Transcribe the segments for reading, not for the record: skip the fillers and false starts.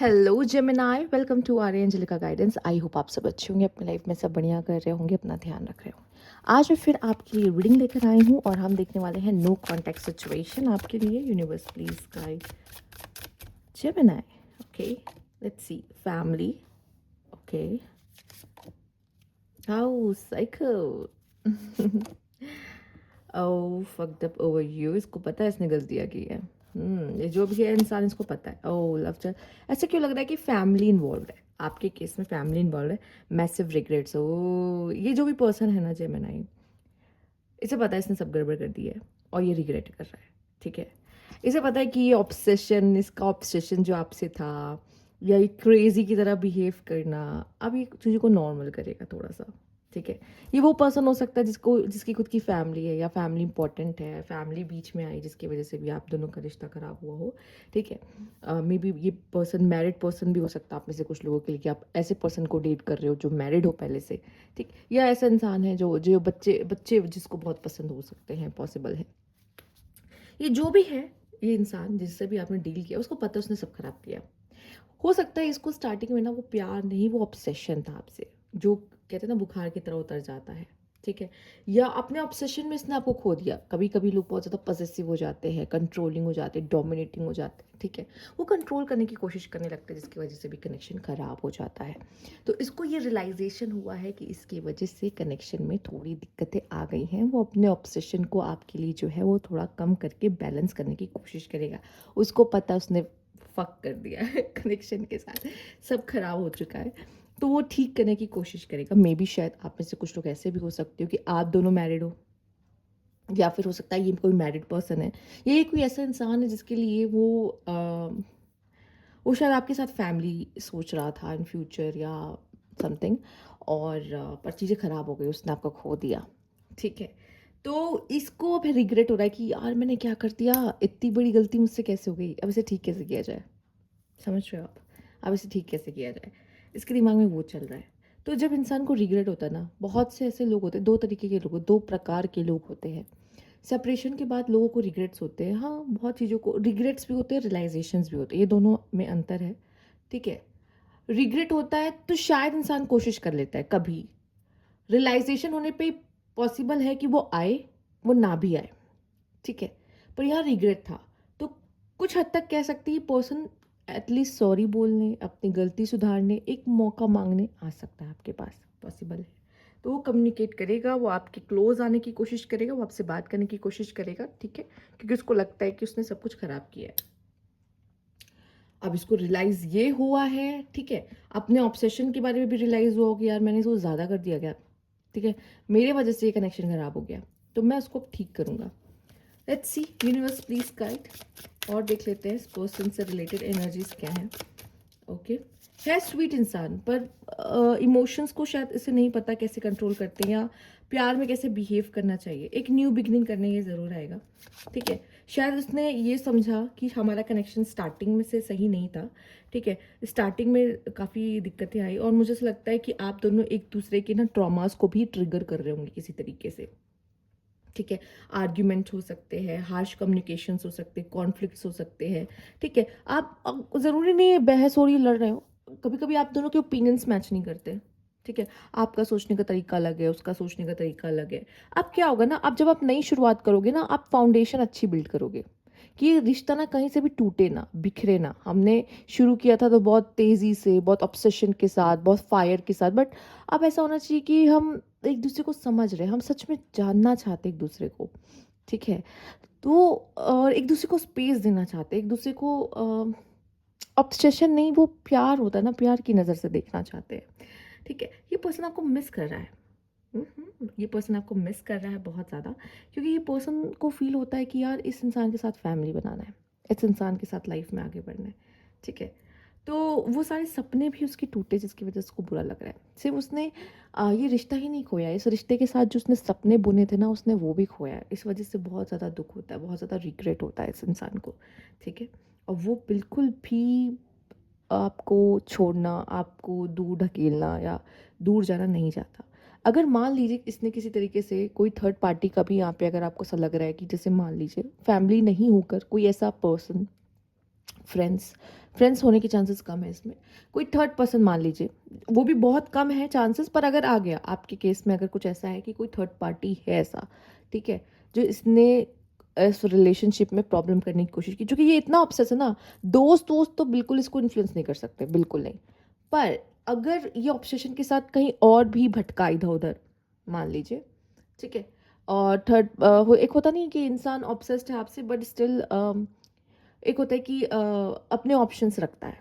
Hello Gemini, welcome to Arya Angelica guidance. I hope आप सब अच्छे होंगे, अपनी लाइफ में सब बढ़िया कर रहे होंगे, अपना ध्यान रख रहे होंगे। आज मैं फिर आपके लिए रीडिंग लेकर आई हूँ और हम देखने वाले हैं नो कॉन्टेक्ट सिचुएशन आपके लिए। Universe please guide Gemini. Okay, let's see. Family, okay, how psycho. Oh fucked up over you. इसको पता है इसने गलतियाँ की है। ये जो भी है इंसान, इसको पता है। ओह लव चल, ऐसा क्यों लग रहा है कि फैमिली इन्वॉल्व है आपके केस में? फैमिली इन्वॉल्व है, मैसिव रिग्रेट्स। ओ ये जो भी पर्सन है ना जेमिनाई, इसे पता है इसने सब गड़बड़ कर दी है और ये रिग्रेट कर रहा है। ठीक है, इसे पता है कि ये ऑब्सेशन, इसका ऑब्सेशन जो आपसे था, या ये क्रेजी की तरह बिहेव करना, अब ये चीज़ों को नॉर्मल करेगा थोड़ा सा। ठीक है, ये वो पर्सन हो सकता है जिसकी खुद की फैमिली है या फैमिली इंपॉर्टेंट है, फैमिली बीच में आई जिसकी वजह से भी आप दोनों का रिश्ता खराब हुआ हो। ठीक है, मे बी ये पर्सन मैरिड पर्सन भी हो सकता है आप में से कुछ लोगों के लिए, कि आप ऐसे पर्सन को डेट कर रहे हो जो मैरिड हो पहले से। ठीक, या ऐसा इंसान है जो जो बच्चे बच्चे जिसको बहुत पसंद हो सकते हैं, पॉसिबल है। ये जो भी है, ये इंसान जिससे भी आपने डील किया उसको पता है उसने सब खराब किया। हो सकता है इसको स्टार्टिंग में ना वो प्यार नहीं, वो ऑब्सेशन था आपसे, जो कहते हैं ना बुखार की तरह उतर जाता है। ठीक है, या अपने ऑब्सेशन में इसने आपको खो दिया। कभी कभी लोग बहुत ज़्यादा पजेसिव हो जाते हैं, कंट्रोलिंग हो जाते हैं, डोमिनेटिंग हो जाते हैं। ठीक है, वो कंट्रोल करने की कोशिश करने लगते हैं, जिसकी वजह से भी कनेक्शन ख़राब हो जाता है। तो इसको ये रियलाइजेशन हुआ है कि इसकी वजह से कनेक्शन में थोड़ी दिक्कतें आ गई हैं। वो अपने ऑब्सेशन को आपके लिए जो है वो थोड़ा कम करके बैलेंस करने की कोशिश करेगा। उसको पता उसने फक कर दिया है कनेक्शन के साथ, सब खराब हो चुका है, तो वो ठीक करने की कोशिश करेगा। मे बी शायद आप में से कुछ लोग ऐसे भी हो सकते हो कि आप दोनों मैरिड हो, या फिर हो सकता है ये कोई मैरिड पर्सन है, ये कोई ऐसा इंसान है जिसके लिए वो शायद आपके साथ फैमिली सोच रहा था इन फ्यूचर या समथिंग, और पर चीज़ें ख़राब हो गई, उसने आपको खो दिया। ठीक है, तो इसको अब रिग्रेट हो रहा है कि यार मैंने क्या कर दिया, इतनी बड़ी गलती मुझसे कैसे हो गई, अब इसे ठीक कैसे किया जाए। समझ रहे हो आप? अब इसे ठीक कैसे किया जाए, इसके दिमाग में वो चल रहा है। तो जब इंसान को रिग्रेट होता है ना, बहुत से ऐसे लोग होते हैं, दो तरीके के लोग, दो प्रकार के लोग होते हैं। सेपरेशन के बाद लोगों को रिग्रेट्स होते हैं, हाँ बहुत चीज़ों को रिग्रेट्स भी होते हैं, रियलाइजेशंस भी होते हैं, ये दोनों में अंतर है। ठीक है, रिग्रेट होता है तो शायद इंसान कोशिश कर लेता है कभी, रियलाइजेशन होने पे पॉसिबल है कि वो आए, वो ना भी आए। ठीक है, पर यहाँ रिग्रेट था, तो कुछ हद तक कह सकते हैं पर्सन एटलीस्ट सॉरी बोलने, अपनी गलती सुधारने, एक मौका मांगने आ सकता है आपके पास, पॉसिबल है। तो वो कम्युनिकेट करेगा, वो आपके क्लोज आने की कोशिश करेगा, वो आपसे बात करने की कोशिश करेगा। ठीक है, क्योंकि उसको लगता है कि उसने सब कुछ खराब किया है। अब इसको रियलाइज ये हुआ है, ठीक है, अपने ऑब्सेशन के बारे में भी रियलाइज हुआ हो कि यार मैंने इसको ज़्यादा कर दिया क्या। ठीक है, मेरे वजह से ये कनेक्शन खराब हो गया, तो मैं उसको अब ठीक करूँगा। Let's see, universe please guide, और देख लेते हैं इस पर्सन से रिलेटेड एनर्जीज क्या हैं। ओके, है स्वीट इंसान, पर इमोशंस को शायद इसे नहीं पता कैसे कंट्रोल करते हैं, या प्यार में कैसे बिहेव करना चाहिए। एक न्यू बिगनिंग करने ये ज़रूर आएगा। ठीक है, शायद उसने ये समझा कि हमारा कनेक्शन स्टार्टिंग में से सही नहीं था। ठीक है, स्टार्टिंग में काफ़ी दिक्कतें आई, और मुझे ऐसा लगता है कि आप दोनों एक दूसरे के ना ट्रॉमास को भी ट्रिगर कर रहे होंगे किसी तरीके से। ठीक है, आर्ग्यूमेंट हो सकते हैं, हार्श कम्युनिकेशंस हो सकते हैं, कॉन्फ्लिक्ट्स हो सकते हैं। ठीक है, आप ज़रूरी नहीं है बहस हो रही है, लड़ रहे हो, कभी कभी आप दोनों के ओपिनियंस मैच नहीं करते। ठीक है, आपका सोचने का तरीका अलग है, उसका सोचने का तरीका अलग है। अब क्या होगा ना, अब जब आप नई शुरुआत करोगे ना, आप फाउंडेशन अच्छी बिल्ड करोगे कि ये रिश्ता ना कहीं से भी टूटे ना, बिखरे ना। हमने शुरू किया था तो बहुत तेज़ी से, बहुत ऑब्सेशन के साथ, बहुत फायर के साथ, बट अब ऐसा होना चाहिए कि हम एक दूसरे को समझ रहे हैं, हम सच में जानना चाहते हैं एक दूसरे को। ठीक है, तो और एक दूसरे को स्पेस देना चाहते हैं, एक दूसरे को ऑब्सेशन नहीं, वो प्यार होता है ना, प्यार की नज़र से देखना चाहते हैं। ठीक है, ये पर्सन आपको मिस कर रहा है। ये पर्सन आपको मिस कर रहा है बहुत ज़्यादा, क्योंकि ये पर्सन को फील होता है कि यार इस इंसान के साथ फैमिली बनाना है, इस इंसान के साथ लाइफ में आगे बढ़ना है। ठीक है, तो वो सारे सपने भी उसके टूटे, जिसकी वजह से उसको बुरा लग रहा है। सिर्फ उसने ये रिश्ता ही नहीं खोया, इस रिश्ते के साथ जो उसने सपने बुने थे ना, उसने वो भी खोया है। इस वजह से बहुत ज़्यादा दुख होता है, बहुत ज़्यादा रिग्रेट होता है इस इंसान को। ठीक है, और वो बिल्कुल भी आपको छोड़ना, आपको दूर ढकेलना या दूर जाना नहीं चाहता। अगर मान लीजिए इसने किसी तरीके से कोई थर्ड पार्टी का भी यहाँ पे, अगर आपको ऐसा लग रहा है कि जैसे मान लीजिए फैमिली नहीं होकर कोई ऐसा पर्सन, फ्रेंड्स, फ्रेंड्स होने के चांसेस कम है इसमें। कोई थर्ड पर्सन मान लीजिए, वो भी बहुत कम है चांसेस, पर अगर आ गया आपके केस में, अगर कुछ ऐसा है कि कोई थर्ड पार्टी है ऐसा, ठीक है, जो इसने इस रिलेशनशिप में प्रॉब्लम करने की कोशिश की, क्योंकि ये इतना ऑब्सेस है ना, दोस्त दोस्त तो बिल्कुल इसको इन्फ्लुएंस नहीं कर सकते, बिल्कुल नहीं। पर अगर ये ऑब्सेशन के साथ कहीं और भी भटका इधर उधर, मान लीजिए, ठीक है, और थर्ड एक होता नहीं है कि इंसान ऑब्सेस्ड है आपसे बट स्टिल एक होता है कि अपने ऑप्शंस रखता है,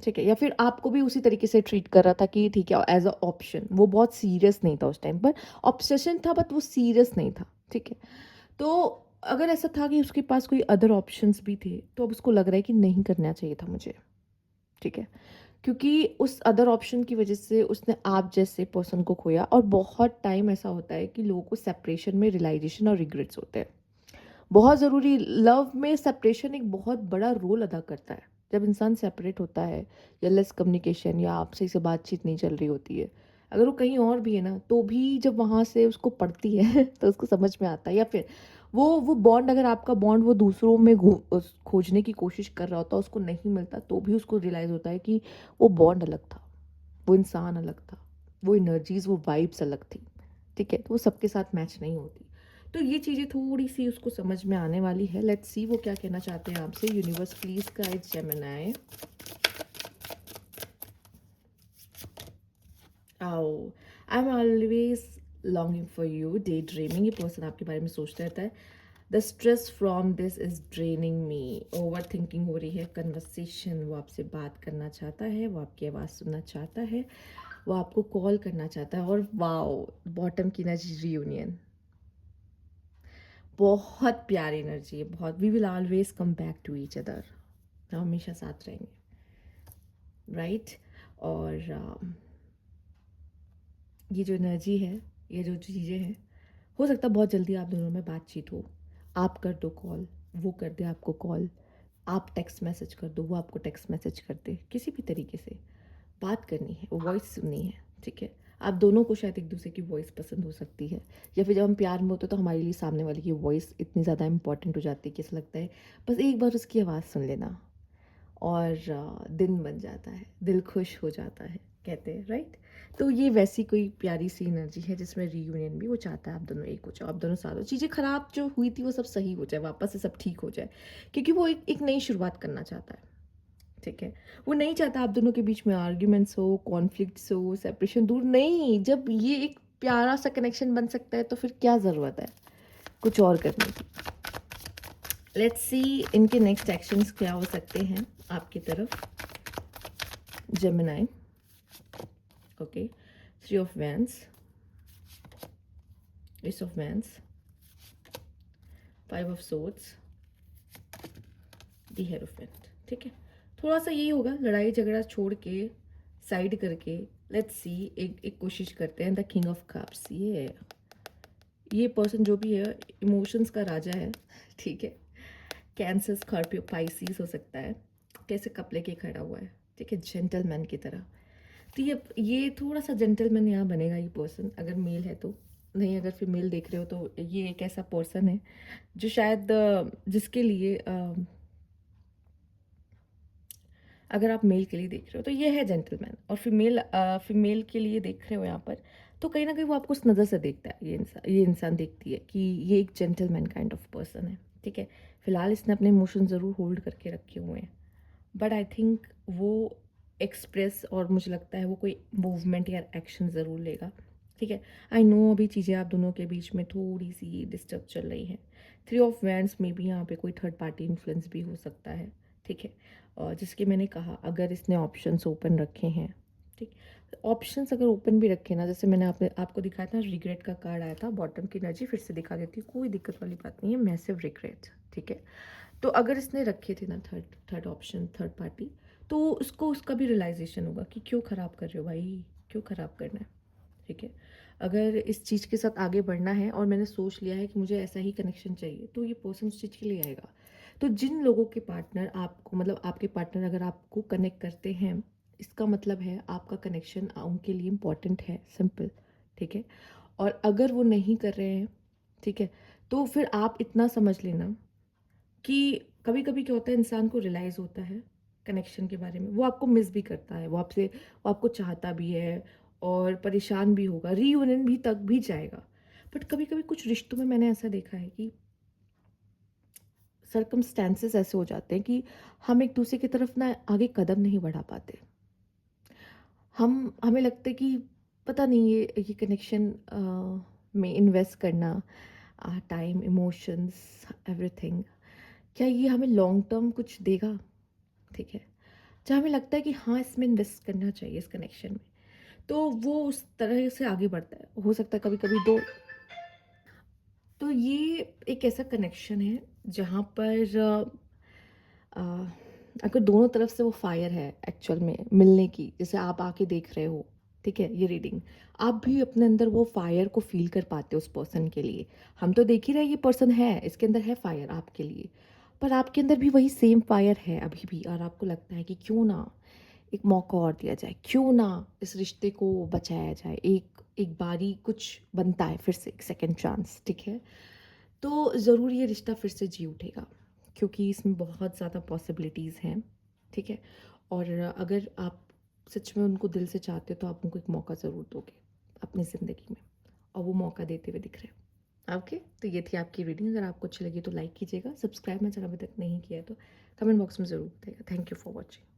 ठीक है, या फिर आपको भी उसी तरीके से ट्रीट कर रहा था कि ठीक है एज अ ऑप्शन, वो बहुत सीरियस नहीं था उस टाइम पर, ऑब्सेशन था बट वो सीरियस नहीं था, ठीक है। तो अगर ऐसा था कि उसके पास कोई अदर ऑप्शंस भी थे, तो अब उसको लग रहा है कि नहीं करना चाहिए था मुझे, ठीक है, क्योंकि उस अदर ऑप्शन की वजह से उसने आप जैसे पर्सन को खोया। और बहुत टाइम ऐसा होता है कि लोगों को सेपरेशन में रियलाइजेशन और रिग्रेट्स होते हैं। बहुत ज़रूरी, लव में सेपरेशन एक बहुत बड़ा रोल अदा करता है। जब इंसान सेपरेट होता है या लेस कम्युनिकेशन या आपसे से बातचीत नहीं चल रही होती है, अगर वो कहीं और भी है ना, तो भी जब वहाँ से उसको पढ़ती है तो उसको समझ में आता है। या फिर वो बॉन्ड, अगर आपका बॉन्ड वो दूसरों में खोजने की कोशिश कर रहा होता, उसको नहीं मिलता, तो भी उसको रियलाइज़ होता है कि वो बॉन्ड अलग था, वो इंसान अलग था, वो एनर्जीज, वो वाइब्स अलग थी, ठीक है, तो वो सबके साथ मैच नहीं होती। तो ये चीज़ें थोड़ी सी उसको समझ में आने वाली है। लेट्स सी वो क्या कहना चाहते हैं आपसे। Universe please guide Gemini. आओ, I am always longing for you, day dreaming, ये पर्सन आपके बारे में सोचता रहता है। The stress from this is draining me, over thinking हो रही है। कन्वर्सेशन, वो आपसे बात करना चाहता है, वो आपकी आवाज़ सुनना चाहता है, वो आपको कॉल करना चाहता है। और वाओ, बॉटम की एनर्जी, रियूनियन, बहुत प्यारी एनर्जी है, बहुत। We will always come back to each other, हम हमेशा साथ रहेंगे, राइट। और ये जो एनर्जी है, ये जो चीज़ें हैं, हो सकता है बहुत जल्दी आप दोनों में बातचीत हो। आप कर दो कॉल, वो कर दे आपको कॉल, आप टेक्स्ट मैसेज कर दो, वो आपको टेक्स्ट मैसेज कर दे, किसी भी तरीके से बात करनी है, वॉइस सुननी है, ठीक है। आप दोनों को शायद एक दूसरे की वॉइस पसंद हो सकती है, या फिर जब हम प्यार में होते हैं तो हमारे लिए सामने वाले की वॉइस इतनी ज़्यादा इंपॉर्टेंट हो जाती है कि ऐसा लगता है बस एक बार उसकी आवाज़ सुन लेना और दिन बन जाता है, दिल खुश हो जाता है, कहते हैं, राइट। तो ये वैसी कोई प्यारी सी एनर्जी है जिसमें रीयूनियन भी वो चाहता है, आप दोनों एक हो जाओ, आप दोनों साथ हो, चीज़ें खराब जो हुई थी वो सब सही हो जाए, वापस से सब ठीक हो जाए, क्योंकि वो एक नई शुरुआत करना चाहता है, ठीक है। वो नहीं चाहता आप दोनों के बीच में आर्ग्यूमेंट्स हो, कॉन्फ्लिक्ट्स हो, सेपरेशन, दूर नहीं। जब ये एक प्यारा सा कनेक्शन बन सकता है तो फिर क्या ज़रूरत है कुछ और करने की। लेट्स सी इनके नेक्स्ट एक्शंस क्या हो सकते हैं आपकी तरफ, Gemini. Okay, 3 of wands, S of wands, 5 of swords, the hierophant, ठीक है। थोड़ा सा यही होगा, लड़ाई झगड़ा छोड़ के, साइड करके, लेट्स सी एक एक कोशिश करते हैं। द किंग ऑफ कप्स, ये पर्सन जो भी है इमोशंस का राजा है, ठीक है। कैंसर, स्कॉर्पियो, पाइसिस हो सकता है, कैसे कप लेके खड़ा हुआ है, ठीक है, जेंटलमैन की तरह। तो ये थोड़ा सा जेंटलमैन यहाँ बनेगा ये पर्सन, अगर मेल है तो। नहीं, अगर फीमेल देख रहे हो तो ये एक ऐसा पर्सन है जो शायद जिसके लिए अगर आप मेल के लिए देख रहे हो तो ये है जेंटलमैन, और फीमेल के लिए देख रहे हो यहाँ पर, तो कहीं ना कहीं वो आपको उस नज़र से देखता है, ये इंसान देखती है कि ये एक जेंटलमैन काइंड ऑफ पर्सन है, ठीक है। फिलहाल इसने अपने इमोशन ज़रूर होल्ड करके रखे हुए हैं, बट आई थिंक वो एक्सप्रेस, और मुझे लगता है वो कोई मूवमेंट या एक्शन ज़रूर लेगा, ठीक है। आई नो अभी चीज़ें आप दोनों के बीच में थोड़ी सी डिस्टर्ब चल रही हैं। 3 ऑफ वैंड्स में भी यहाँ पे कोई थर्ड पार्टी इन्फ्लुएंस भी हो सकता है, ठीक है। और जिसके मैंने कहा, अगर इसने ऑप्शंस ओपन रखे हैं, ठीक, ऑप्शंस अगर ओपन भी रखे ना, जैसे मैंने आपको दिखाया था, रिग्रेट का कार्ड आया था, बॉटम की एनर्जी फिर से दिखा देती हूँ, कोई दिक्कत वाली बात नहीं है, मैसिव रिग्रेट, ठीक है। तो अगर इसने रखे थे ना third third option, third party, तो उसको उसका भी रियलाइजेशन होगा कि क्यों ख़राब कर रहे हो भाई, क्यों ख़राब करना है, ठीक है। अगर इस चीज़ के साथ आगे बढ़ना है और मैंने सोच लिया है कि मुझे ऐसा ही कनेक्शन चाहिए, तो ये पर्सन उस चीज़ के लिए आएगा। तो जिन लोगों के पार्टनर आपको, मतलब आपके पार्टनर अगर आपको कनेक्ट करते हैं, इसका मतलब है आपका कनेक्शन उनके लिए इम्पॉर्टेंट है, सिंपल, ठीक है। और अगर वो नहीं कर रहे हैं, ठीक है, तो फिर आप इतना समझ लेना कि कभी कभी क्या होता है, इंसान को रियलाइज़ होता है कनेक्शन के बारे में, वो आपको मिस भी करता है, वो आपको चाहता भी है और परेशान भी होगा, रीयूनियन भी तक भी जाएगा। बट कभी-कभी कुछ रिश्तों में मैंने ऐसा देखा है कि सर्कमस्टेंसेस ऐसे हो जाते हैं कि हम एक दूसरे की तरफ ना आगे कदम नहीं बढ़ा पाते। हमें लगता है कि पता नहीं ये कनेक्शन में इन्वेस्ट करना, टाइम, इमोशंस, एवरीथिंग, क्या ये हमें लॉन्ग टर्म कुछ देगा? ठीक है। जहाँ हमें लगता है कि हाँ, इसमें इन्वेस्ट करना चाहिए इस कनेक्शन में, तो वो उस तरह से आगे बढ़ता है। हो सकता है कभी-कभी दो, तो ये एक ऐसा कनेक्शन है जहाँ पर अ, अगर दोनों तरफ से वो फायर है एक्चुअल में मिलने की, जैसे आप आके देख रहे हो, ठीक है, ये रीडिंग, आप भी अपने अंदर वो फायर को फ़ील कर पाते हो उस पर्सन के लिए। हम तो देख ही रहे हैं ये पर्सन है, इसके अंदर है फायर आपके लिए, पर आपके अंदर भी वही सेम फायर है अभी भी और आपको लगता है कि क्यों ना एक मौका और दिया जाए, क्यों ना इस रिश्ते को बचाया जाए, एक एक बारी कुछ बनता है फिर से, एक सेकंड चांस, ठीक है? तो ज़रूर ये रिश्ता फिर से जी उठेगा क्योंकि इसमें बहुत ज़्यादा पॉसिबिलिटीज़ हैं, ठीक है? और अगर आप सच में उनको दिल से चाहते हो तो आप उनको एक मौका ज़रूर दोगे अपनी ज़िंदगी में और वो मौका देते हुए दिख रहे हो। ओके, तो ये थी आपकी रीडिंग। अगर आपको अच्छी लगी तो लाइक कीजिएगा, सब्सक्राइब मैं अगर अभी तक नहीं किया है तो कमेंट बॉक्स में ज़रूर बताइएगा। Thank you for watching.